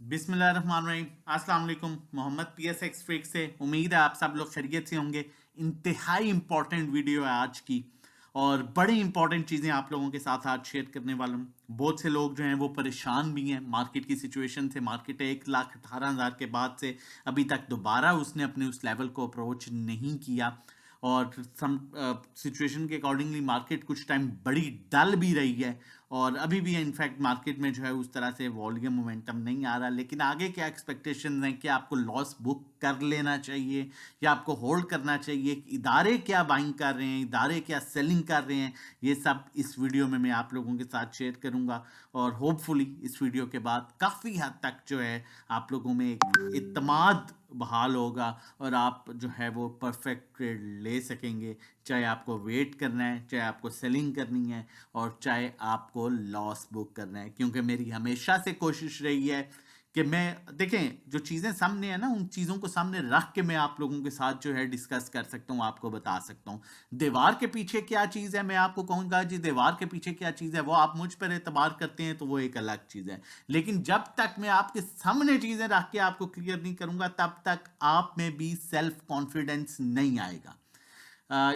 बिस्मिल्लाहिर्रहमानिर्रहीम। अस्सलाम वालेकुम। मोहम्मद PSX फ्रीक से उम्मीद है आप सब लोग खैरियत से होंगे। इंतहाई इंपॉर्टेंट वीडियो है आज की और बड़े इंपॉर्टेंट चीज़ें आप लोगों के साथ आज शेयर करने वाला हूँ। बहुत से लोग जो हैं वो परेशान भी हैं मार्केट की सिचुएशन से। मार्केट 1,18,000 के बाद से अभी तक दोबारा उसने अपने उस लेवल को अप्रोच नहीं किया और सम सिचुएशन के अकॉर्डिंगली मार्केट कुछ टाइम बड़ी डल भी रही है और अभी भी इनफैक्ट मार्केट में जो है उस तरह से वॉल्यूम मोमेंटम नहीं आ रहा। लेकिन आगे क्या एक्सपेक्टेशंस हैं कि आपको लॉस बुक कर लेना चाहिए या आपको होल्ड करना चाहिए, इदारे क्या बाइंग कर रहे हैं, इदारे क्या सेलिंग कर रहे हैं, ये सब इस वीडियो में मैं आप लोगों के साथ शेयर करूंगा। और होपफुली इस वीडियो के बाद काफ़ी हद तक जो है आप लोगों में एक इत्मीनान बहाल होगा और आप जो है वो परफेक्ट ट्रेड ले सकेंगे, चाहे आपको वेट करना है, चाहे आपको सेलिंग करनी है और चाहे आपको लॉस बुक करना है। क्योंकि मेरी हमेशा से कोशिश रही है कि मैं देखें जो चीज़ें सामने है ना, उन चीज़ों को सामने रख के मैं आप लोगों के साथ जो है डिस्कस कर सकता हूँ, आपको बता सकता हूँ दीवार के पीछे क्या चीज़ है। मैं आपको कहूँगा जी दीवार के पीछे क्या चीज़ है, वो आप मुझ पर एतबार करते हैं तो वो एक अलग चीज़ है। लेकिन जब तक मैं आपके सामने चीज़ें रख के आपको क्लियर नहीं करूँगा तब तक आप में भी सेल्फ कॉन्फिडेंस नहीं आएगा।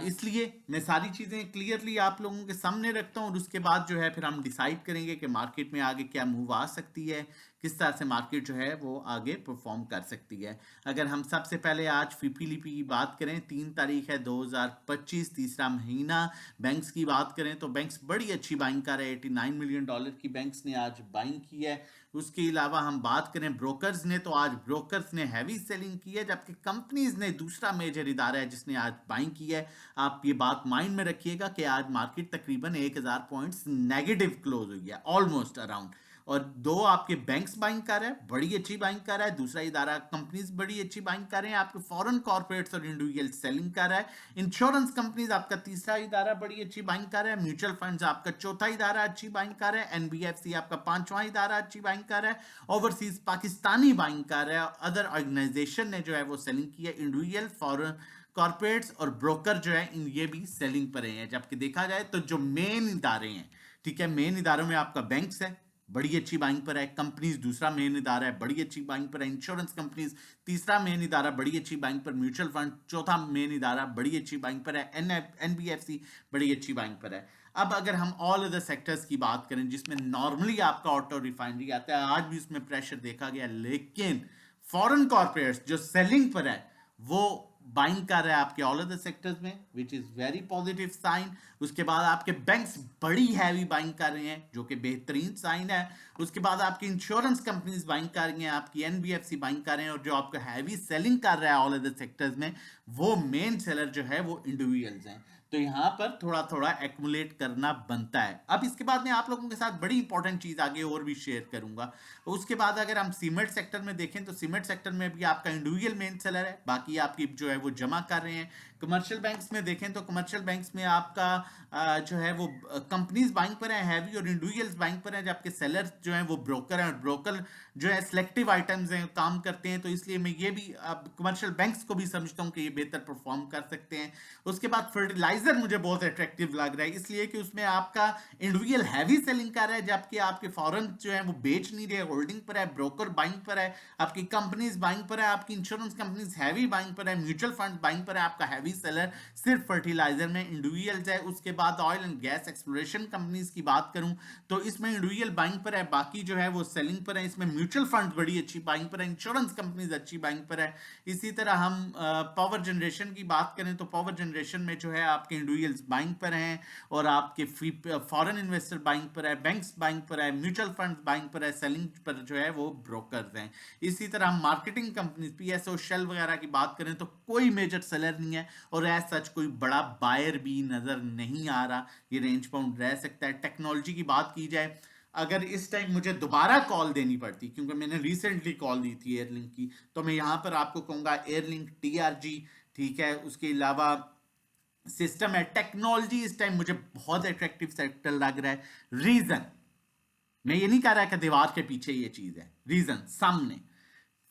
इसलिए मैं सारी चीज़ें क्लियरली आप लोगों के सामने रखता हूँ और उसके बाद जो है फिर हम डिसाइड करेंगे कि मार्केट में आगे क्या मूव आ सकती है, किस तरह से मार्केट जो है वो आगे परफॉर्म कर सकती है। अगर हम सबसे पहले आज फीपी लिपी की बात करें, 3 तारीख है 2025, तीसरा महीना। बैंक्स की बात करें तो बैंक्स बड़ी अच्छी बाइंग कर रहे हैं, $89 मिलियन की बैंक्स ने आज बाइंग की है। उसके अलावा हम बात करें ब्रोकर्स ने, तो आज ब्रोकर्स ने हैवी सेलिंग की है, जबकि कंपनीज ने दूसरा मेजर इदारा है जिसने आज बाइंग की है। आप ये बात माइंड में रखिएगा कि आज मार्केट तकरीबन 1,000 पॉइंट्स नेगेटिव क्लोज हुई है, ऑलमोस्ट अराउंड। और दो आपके बैंक्स बाइंग कर रहे हैं, बड़ी अच्छी बाइंग कर रहा है। दूसरा इदारा कंपनीज बड़ी अच्छी बाइंग कर रहे हैं, आपके फॉरेन कॉर्पोरेट्स और इंडिविजुअल सेलिंग कर रहा है। इंश्योरेंस कंपनीज आपका तीसरा इदारा बड़ी अच्छी बाइंग कर रहा है। म्यूचुअल फंड्स आपका चौथा इदारा अच्छी बाइंग कर रहा है। NBFC आपका पांचवा इदारा अच्छी बाइंग कर रहा है। ओवरसीज पाकिस्तानी बाइंग कर रहा है। अदर ऑर्गेनाइजेशन ने जो है वो सेलिंग की है। इंडिविजुअल फॉरेन कॉर्पोरेट्स और ब्रोकर जो है इन ये भी सेलिंग पर हैं। जबकि देखा जाए तो जो मेन इदारे हैं, ठीक है, मेन इदारों में आपका बैंक्स है, बड़ी अच्छी बाइंग पर है। कंपनीज दूसरा मेन इदारा है, बड़ी अच्छी बाइंग पर है। इंश्योरेंस कंपनीज तीसरा मेन इदारा, बड़ी अच्छी बाइंग पर। म्यूचुअल फंड चौथा मेन इदारा, बड़ी अच्छी बाइंग पर है। NBFC बड़ी अच्छी बाइंग पर है। अब अगर हम ऑल अदर सेक्टर्स की बात करें जिसमें नॉर्मली आपका ऑटो रिफाइनरी आता है, आज भी उसमें प्रेशर देखा गया, लेकिन फॉरेन कॉर्पोरेट्स जो सेलिंग पर है वो बाइंग कर रहा है आपके ऑल अदर सेक्टर्स में, which is very positive sign. उसके बाद आपके बैंक्स बड़ी हैवी बाइंग कर रहे हैं जो कि बेहतरीन साइन है। उसके बाद आपकी इंश्योरेंस कंपनीज बाइंग कर रही हैं, आपकी NBFC बाइंग कर रहे हैं, और जो आपका हैवी सेलिंग कर रहा है ऑल अदर सेक्टर्स में, वो मेन सेलर जो है वो इंडिविजुअल्स हैं। तो यहां पर थोड़ा थोड़ा एक्मुलेट करना बनता है। अब इसके बाद मैं आप लोगों के साथ बड़ी इंपॉर्टेंट चीज आगे और भी शेयर करूंगा। उसके बाद अगर हम सीमेंट सेक्टर में देखें तो सीमेंट सेक्टर में भी आपका इंडिविजुअल मेन सेलर है, बाकी आपकी जो है वो जमा कर रहे हैं। कमर्शियल बैंक्स में देखें तो कमर्शियल बैंक्स में आपका जो है वो कंपनीज बाइंग पर है हैवी और इंडिविजुअल्स बाइंग पर है, जबकि सेलर्स जो है वो ब्रोकर हैं और ब्रोकर जो है सिलेक्टिव आइटम्स हैं, काम करते हैं। तो इसलिए मैं ये भी कमर्शियल बैंक्स को भी समझता हूँ कि ये बेहतर परफॉर्म कर सकते हैं। उसके बाद फर्टिलाइजर मुझे बहुत अट्रैक्टिव लग रहा है, इसलिए कि उसमें आपका इंडिविजुअल हैवी सेलिंग कर रहा है, जबकि आपके फॉरेन जो है वो बेच नहीं रहे, होल्डिंग पर है, ब्रोकर बाइंग पर है, आपकी कंपनीज बाइंग पर है, आपकी इंश्योरेंस कंपनीज हैवी बाइंग पर है, म्यूचुअल फंड बाइंग पर है, आपका हैवी सेलर सिर्फ फर्टिलाइजर में इंडिविजुअल्स है। उसके बाद oil and gas exploration companies की बात करूं तो इसमें इंडिविजुअल बाइंग पर है, बाकी जो है वो सेलिंग पर है। इसमें म्यूचुअल फंड बड़ी अच्छी बाइंग पर है, इंश्योरेंस कंपनीज अच्छी बाइंग पर है। इसी तरह हम पावर जनरेशन की बात करें तो पावर जनरेशन में जो है आपके इंडिविजुअल्स बाइंग पर हैं और आपके फॉरेन इन्वेस्टर बाइंग पर है, बैंक्स बाइंग पर है, म्यूचुअल फंड बाइंग पर है, सेलिंग पर जो है वो ब्रोकर्स हैं। इसी तरह हम मार्केटिंग कंपनी PSO शेल वगैरह की बात करें तो कोई मेजर सेलर नहीं है और एज सच कोई बड़ा बायर भी नजर नहीं आ रहा, ये रेंज बाउंड रह सकता है। टेक्नोलॉजी की बात की जाए, अगर इस टाइम मुझे दोबारा कॉल देनी पड़ती, क्योंकि मैंने रिसेंटली कॉल दी थी एयरलिंक की, तो मैं यहां पर आपको कहूंगा एयरलिंक TRG, ठीक है। उसके अलावा सिस्टम है, टेक्नोलॉजी इस टाइम मुझे बहुत अट्रैक्टिव सेक्टर लग रहा है। रीजन, मैं ये नहीं कह रहा कि दीवार के पीछे ये चीज है, रीजन सामने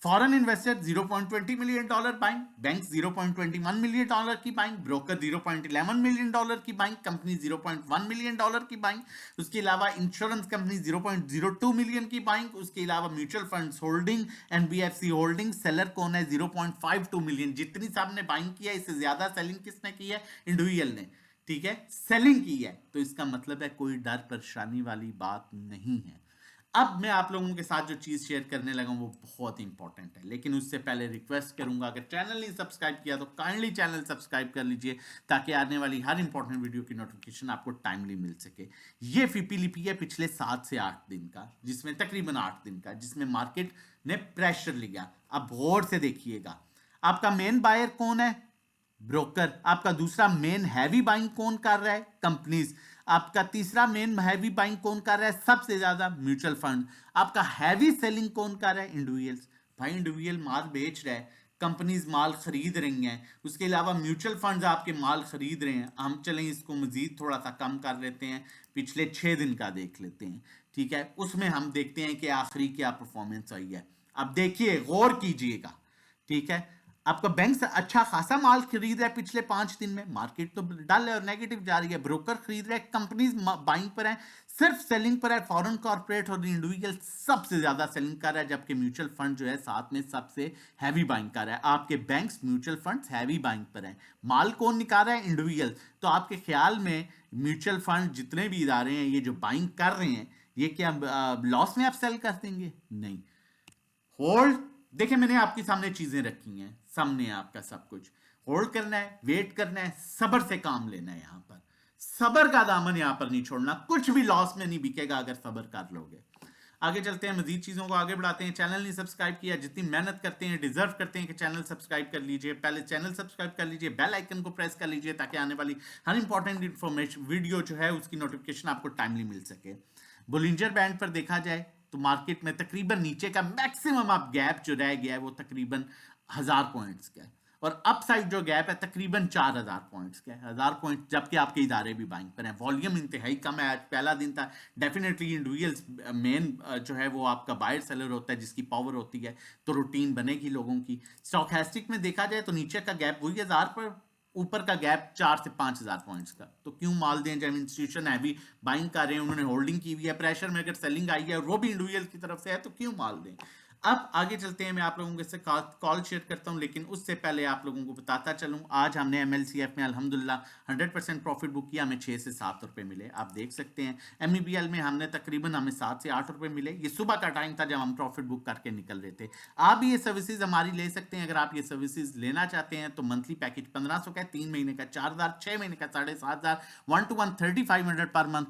foreign investor $0.20 million buying, bank $0.21 million की बाइंग, ब्रोकर $0.11 मिलियन की बाइंग, कंपनी $0.1 मिलियन की बाइंग, उसके अलावा इंश्योरेंस कंपनी $0.02 मिलियन की बाइंग, उसके अलावा mutual funds holding, NBFC holding, seller कौन है? 0.52 मिलियन। जितनी साहब ने बाइंग किया, इससे ज्यादा सेलिंग किसने की है? इंडिविजुअल ने, ठीक है, सेलिंग की है। तो इसका मतलब है कोई डर परेशानी वाली बात नहीं है। अब मैं आप लोगों के साथ जो चीज शेयर करने लगा हूं वो बहुत इंपॉर्टेंट है, लेकिन उससे पहले रिक्वेस्ट करूंगा, अगर चैनल नहीं सब्सक्राइब किया तो काइंडली चैनल सब्सक्राइब कर लीजिए, ताकि आने वाली हर इंपॉर्टेंट वीडियो की नोटिफिकेशन आपको टाइमली मिल सके। ये फीपी लिपि है पिछले 7 से 8 दिन का, जिसमें तकरीबन 8 दिन का, जिसमें मार्केट ने प्रेशर लिया। अब गौर से देखिएगा, आपका मेन बायर कौन है? ब्रोकर। आपका दूसरा मेन हैवी बाइंग कौन कर रहा है? कंपनीज। आपका तीसरा मेन हैवी बाइंग कौन कर रहा है सबसे ज्यादा? Mutual fund. आपका हैवी सेलिंग कौन कर रहा है? इंडिविजुअल्स। भाई इंडिविजुअल माल बेच रहा है, कंपनीज माल खरीद रही हैं, उसके अलावा म्यूचुअल फंड्स आपके माल खरीद रहे हैं। हम चलें इसको मजीद थोड़ा सा कम कर लेते हैं, पिछले 6 दिन का देख लेते हैं, ठीक है, उसमें हम देखते हैं कि आखिरी क्या परफॉर्मेंस आई है। अब देखिए, गौर कीजिएगा, ठीक है, आपका बैंक से अच्छा खासा माल खरीद रहा है पिछले 5 दिन में, मार्केट तो डल है और नेगेटिव जा रही है, ब्रोकर खरीद रहे हैं, कंपनीज बाइंग पर है, सिर्फ सेलिंग पर है, फॉरेन कॉर्पोरेट और इंडिविजुअल सबसे ज्यादा सेलिंग कर रहा है, जबकि म्यूचुअल फंड जो है साथ में सबसे हैवी बाइंग कर रहा है। आपके banks, mutual funds heavy buying पर है, माल कौन निकाल रहा है? इंडिविजुअल। तो आपके ख्याल में म्यूचुअल फंड जितने भी इदारे हैं ये जो बाइंग कर रहे हैं, ये क्या लॉस में आप सेल कर देंगे? नहीं। होल्ड। देखिए, मैंने आपके सामने चीजें रखी हैं, सामने आपका सब कुछ होल्ड करना है, वेट करना है, सबर से काम लेना है। यहां पर सबर का दामन यहां पर नहीं छोड़ना, कुछ भी लॉस में नहीं बिकेगा अगर सबर कर लोगे। आगे चलते हैं, मजीद चीजों को आगे बढ़ाते हैं। चैनल नहीं सब्सक्राइब किया, जितनी मेहनत करते हैं डिजर्व करते हैं कि चैनल सब्सक्राइब कर लीजिए। पहले चैनल सब्सक्राइब कर लीजिए, बेल आइकन को प्रेस कर लीजिए, ताकि आने वाली हर इंपॉर्टेंट इंफॉर्मेशन वीडियो जो है उसकी नोटिफिकेशन आपको टाइमली मिल सके। बुलिंजर बैंड पर देखा जाए तो मार्केट में तकरीबन नीचे का मैक्सिमम आप गैप जो रह गया है वो तकरीबन 1000 पॉइंट्स का है, और अपसाइड जो गैप है तकरीबन 4000 पॉइंट्स का है। 1000 पॉइंट, जबकि आपके इदारे भी बाइंग पर हैं, वॉल्यूम इंतहाई कम है। आज पहला दिन था, डेफिनेटली इंडिविजुअल्स मेन जो है वो आपका बायर सेलर होता है, जिसकी पावर होती है, तो रूटीन बनेगी लोगों की। स्टॉकैस्टिक में देखा जाए तो नीचे का गैप वही 1000 पर, ऊपर का गैप 4 से 5000 पॉइंट्स का। तो क्यों माल दें जब इंस्टीट्यूशन हैवी बाइंग कर रहे हैं, उन्होंने होल्डिंग की हुई है, प्रेशर में अगर सेलिंग आई है और वो भी इंडिविजुअल की तरफ से है, तो क्यों माल दें? अब आगे चलते हैं, मैं आप लोगों के साथ कॉल शेयर करता हूं, लेकिन उससे पहले आप लोगों को बताता चलूं, आज हमने एमएलसीएफ में अल्हम्दुलिल्लाह 100% प्रॉफिट बुक किया, हमें 6 से 7 रुपए मिले, आप देख सकते हैं। एमईबीएल में हमने तकरीबन हमें 7 से 8 रुपए मिले, ये सुबह का टाइम था जब हम प्रॉफिट बुक करके निकल रहे थे। आप भी ये सर्विसेज हमारी ले सकते हैं, अगर आप ये सर्विसेज लेना चाहते हैं तो मंथली पैकेज 1500 का है, 3 महीने का 4000, 6 महीने का 7500, 1 to 1 3500 पर मंथ,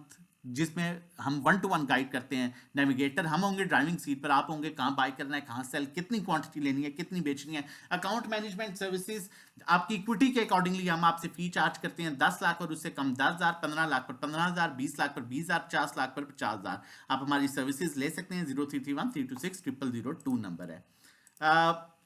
जिसमें हम 1 to 1 गाइड करते हैं। नेविगेटर हम होंगे ड्राइविंग सीट पर, आप होंगे कहाँ बाय करना है, कहाँ सेल, कितनी क्वांटिटी लेनी है, कितनी बेचनी है। अकाउंट मैनेजमेंट सर्विसेज, आपकी इक्विटी के अकॉर्डिंगली हम आपसे फी चार्ज करते हैं, 10 लाख और उससे कम 10,000, 15 लाख पर 15,000, 20 लाख पर 20,000, 50 लाख पर 50,000। आप हमारी सर्विसेज ले सकते हैं। 0331326002 नंबर है।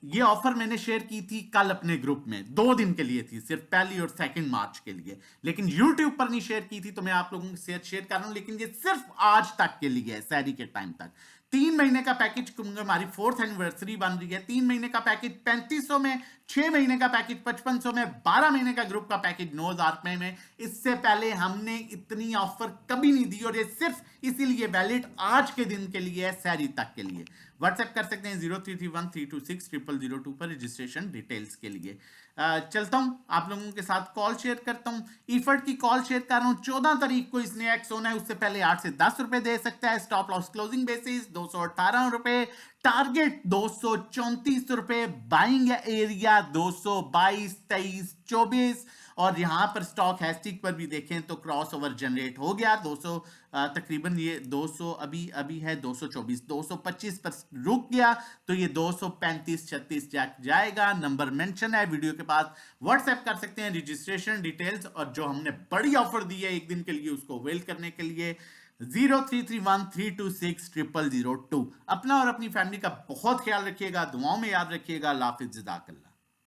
ये ऑफर मैंने शेयर की थी कल अपने ग्रुप में, 2 दिन के लिए थी, सिर्फ 1 और 2 मार्च के लिए, लेकिन YouTube पर नहीं शेयर की थी, तो मैं आप लोगों के साथ शेयर कर रहा हूं। लेकिन ये सिर्फ आज तक के लिए है, सहरी के टाइम तक। 3 महीने का पैकेज, हमारी 4th एनिवर्सरी बन रही है, 3 महीने का पैकेज 3500 में, 6 महीने का पैकेज 5500 में, 12 महीने का ग्रुप का पैकेज 9000 रुपए में। इससे पहले हमने इतनी ऑफर कभी नहीं दी, और ये सिर्फ इसीलिए वैलिड आज के दिन के लिए है, सहरी तक के लिए। व्हाट्सएप कर सकते हैं 0331326002 पर रजिस्ट्रेशन डिटेल्स के लिए। चलता हूं, आप लोगों के साथ कॉल शेयर करता हूं। इफर्ट की कॉल शेयर कर रहा हूं, 14 तारीख को इसने एक्स होना है, उससे पहले 8 से 10 रुपए दे सकता है। स्टॉप लॉस क्लोजिंग बेसिस 218 रुपए, टारगेट 234 रुपए, बाइंग एरिया 222, 23, 24, और यहां पर स्टॉक हैस्टिक पर भी देखें तो क्रॉस ओवर जनरेट हो गया 200, तकरीबन ये 200 अभी है 224, 225 पर रुक गया, तो ये 235 36 जाएगा। नंबर मेंशन है वीडियो के पास, व्हाट्सएप कर सकते हैं रजिस्ट्रेशन डिटेल्स, और जो हमने बड़ी ऑफर दी है एक दिन के लिए उसको अवेल करने के लिए 0331326002। अपना और अपनी फैमिली का बहुत ख्याल रखिएगा, दुआओं में याद रखिएगा। अल्लाह हाफिज़, जज़ाकल्लाह।